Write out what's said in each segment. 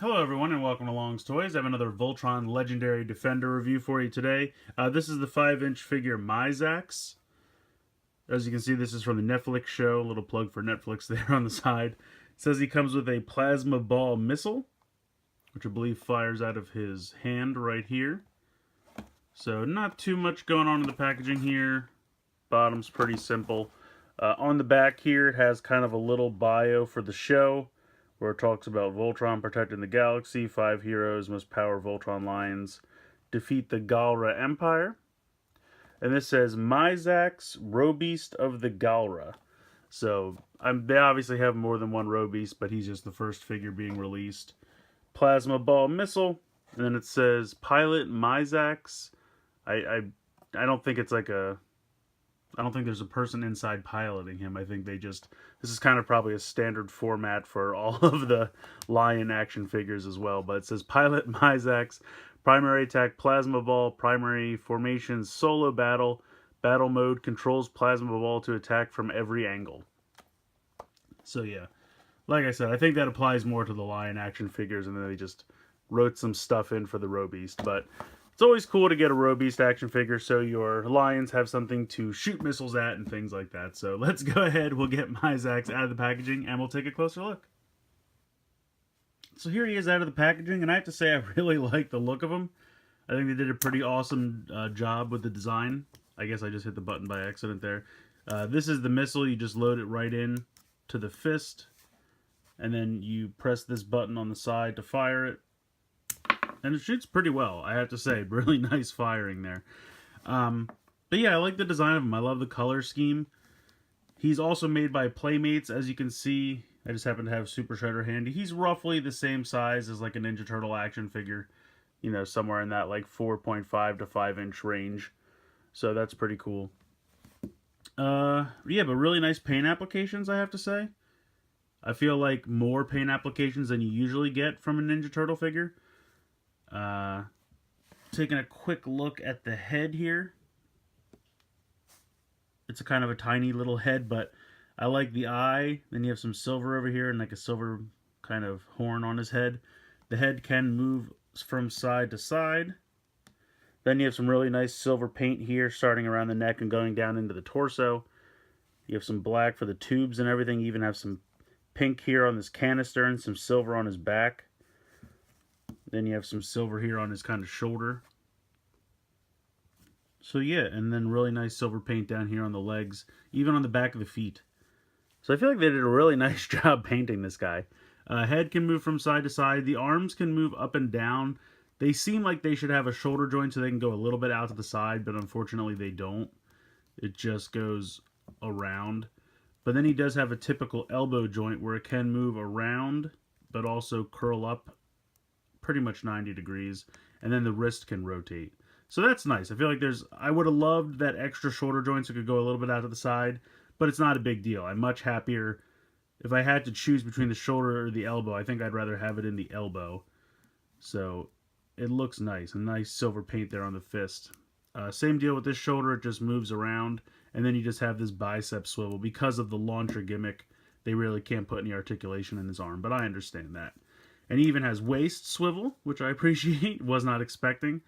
Hello everyone and welcome to Long's Toys. I have another Voltron Legendary Defender review for you today. This is the 5-inch figure Myzax. As you can see, this is from the Netflix show. A little plug for Netflix there on the side. It says he comes with a plasma ball missile, which I believe fires out of his hand right here. So not too much going on in the packaging here. Bottom's pretty simple. On the back here, it has kind of a little bio for the show, where it talks about Voltron protecting the galaxy, 5 heroes must power Voltron Lions, defeat the Galra Empire. And this says, Myzax, Robeast of the Galra. So, they obviously have more than one Robeast, but he's just the first figure being released. Plasma Ball Missile, and then it says, Pilot Myzax. I don't think it's like a... I don't think there's a person inside piloting him. I think this is kind of probably a standard format for all of the Lion action figures as well. But it says Pilot Myzax, primary attack Plasma Ball, primary formation solo battle, battle mode controls Plasma Ball to attack from every angle. So yeah, like I said, I think that applies more to the Lion action figures, and then they just wrote some stuff in for the Robeast. But it's always cool to get a Robeast action figure so your Lions have something to shoot missiles at and things like that. So let's go ahead, we'll get Myzax out of the packaging and we'll take a closer look. So here he is out of the packaging, and I have to say I really like the look of him. I think they did a pretty awesome job with the design. I guess I just hit the button by accident there. This is the missile. You just load it right in to the fist, and then you press this button on the side to fire it. And it shoots pretty well, I have to say. Really nice firing there. But yeah, I like the design of him. I love the color scheme. He's also made by Playmates, as you can see. I just happen to have Super Shredder handy. He's roughly the same size as like a Ninja Turtle action figure. You know, somewhere in that like 4.5 to 5-inch range. So that's pretty cool. Yeah, but really nice paint applications, I have to say. I feel like more paint applications than you usually get from a Ninja Turtle figure. Taking a quick look at the head here. It's a kind of a tiny little head, but I like the eye. Then you have some silver over here and like a silver kind of horn on his head. The head can move from side to side. Then you have some really nice silver paint here starting around the neck and going down into the torso. You have some black for the tubes and everything. You even have some pink here on this canister and some silver on his back. Then you have some silver here on his kind of shoulder. So yeah, and then really nice silver paint down here on the legs, even on the back of the feet. So I feel like they did a really nice job painting this guy. Head can move from side to side. The arms can move up and down. They seem like they should have a shoulder joint so they can go a little bit out to the side, but unfortunately they don't. It just goes around. But then he does have a typical elbow joint where it can move around, but also curl up pretty much 90 degrees, and then the wrist can rotate. So that's nice. I feel like I would have loved that extra shoulder joint so it could go a little bit out to the side, but it's not a big deal. I'm much happier if I had to choose between the shoulder or the elbow. I think I'd rather have it in the elbow. So it looks nice. A nice silver paint there on the fist. Same deal with this shoulder. It just moves around, and then you just have this bicep swivel. Because of the launcher gimmick, they really can't put any articulation in his arm, but I understand that. And he even has waist swivel, which I appreciate, was not expecting.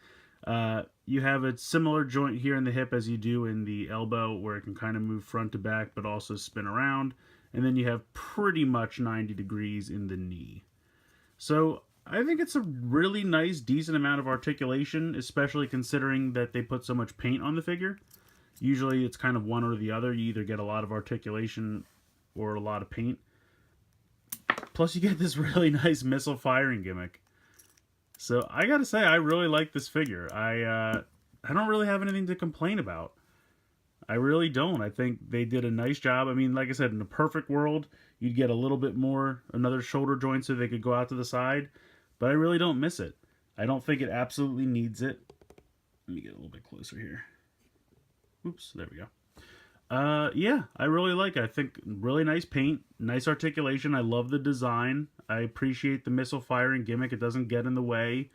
You have a similar joint here in the hip as you do in the elbow, where it can kind of move front to back, but also spin around. And then you have pretty much 90 degrees in the knee. So I think it's a really nice, decent amount of articulation, especially considering that they put so much paint on the figure. Usually it's kind of one or the other. You either get a lot of articulation or a lot of paint. Plus you get this really nice missile firing gimmick. So I gotta say, I really like this figure. I don't really have anything to complain about. I really don't. I think they did a nice job. I mean, like I said, in a perfect world, you'd get a little bit more, another shoulder joint so they could go out to the side. But I really don't miss it. I don't think it absolutely needs it. Let me get a little bit closer here. Oops, there we go. Yeah, I really like it. I think really nice paint, nice articulation. I love the design. I appreciate the missile firing gimmick. It doesn't get in the way.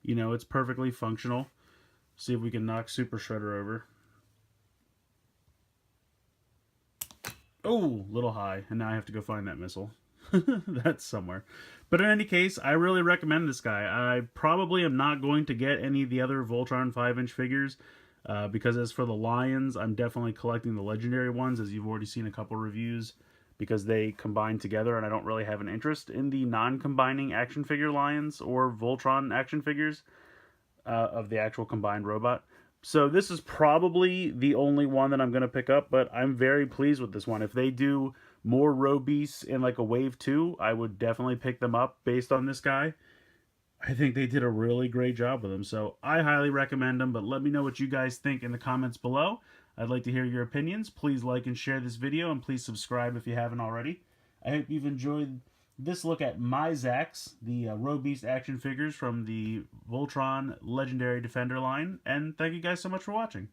You know, it's perfectly functional. See if we can knock Super Shredder over. Oh, little high. And now I have to go find that missile. That's somewhere. But in any case, I really recommend this guy. I probably am not going to get any of the other Voltron 5-inch figures, because as for the Lions, I'm definitely collecting the legendary ones, as you've already seen a couple reviews, because they combine together, and I don't really have an interest in the non-combining action figure Lions or Voltron action figures of the actual combined robot. So this is probably the only one that I'm going to pick up, but I'm very pleased with this one. If they do more Row Beasts in like a wave 2, I would definitely pick them up based on this guy. I think they did a really great job with them, so I highly recommend them, but let me know what you guys think in the comments below. I'd like to hear your opinions. Please like and share this video, and please subscribe if you haven't already. I hope you've enjoyed this look at Myzax, the Row Beast action figures from the Voltron Legendary Defender line, and thank you guys so much for watching.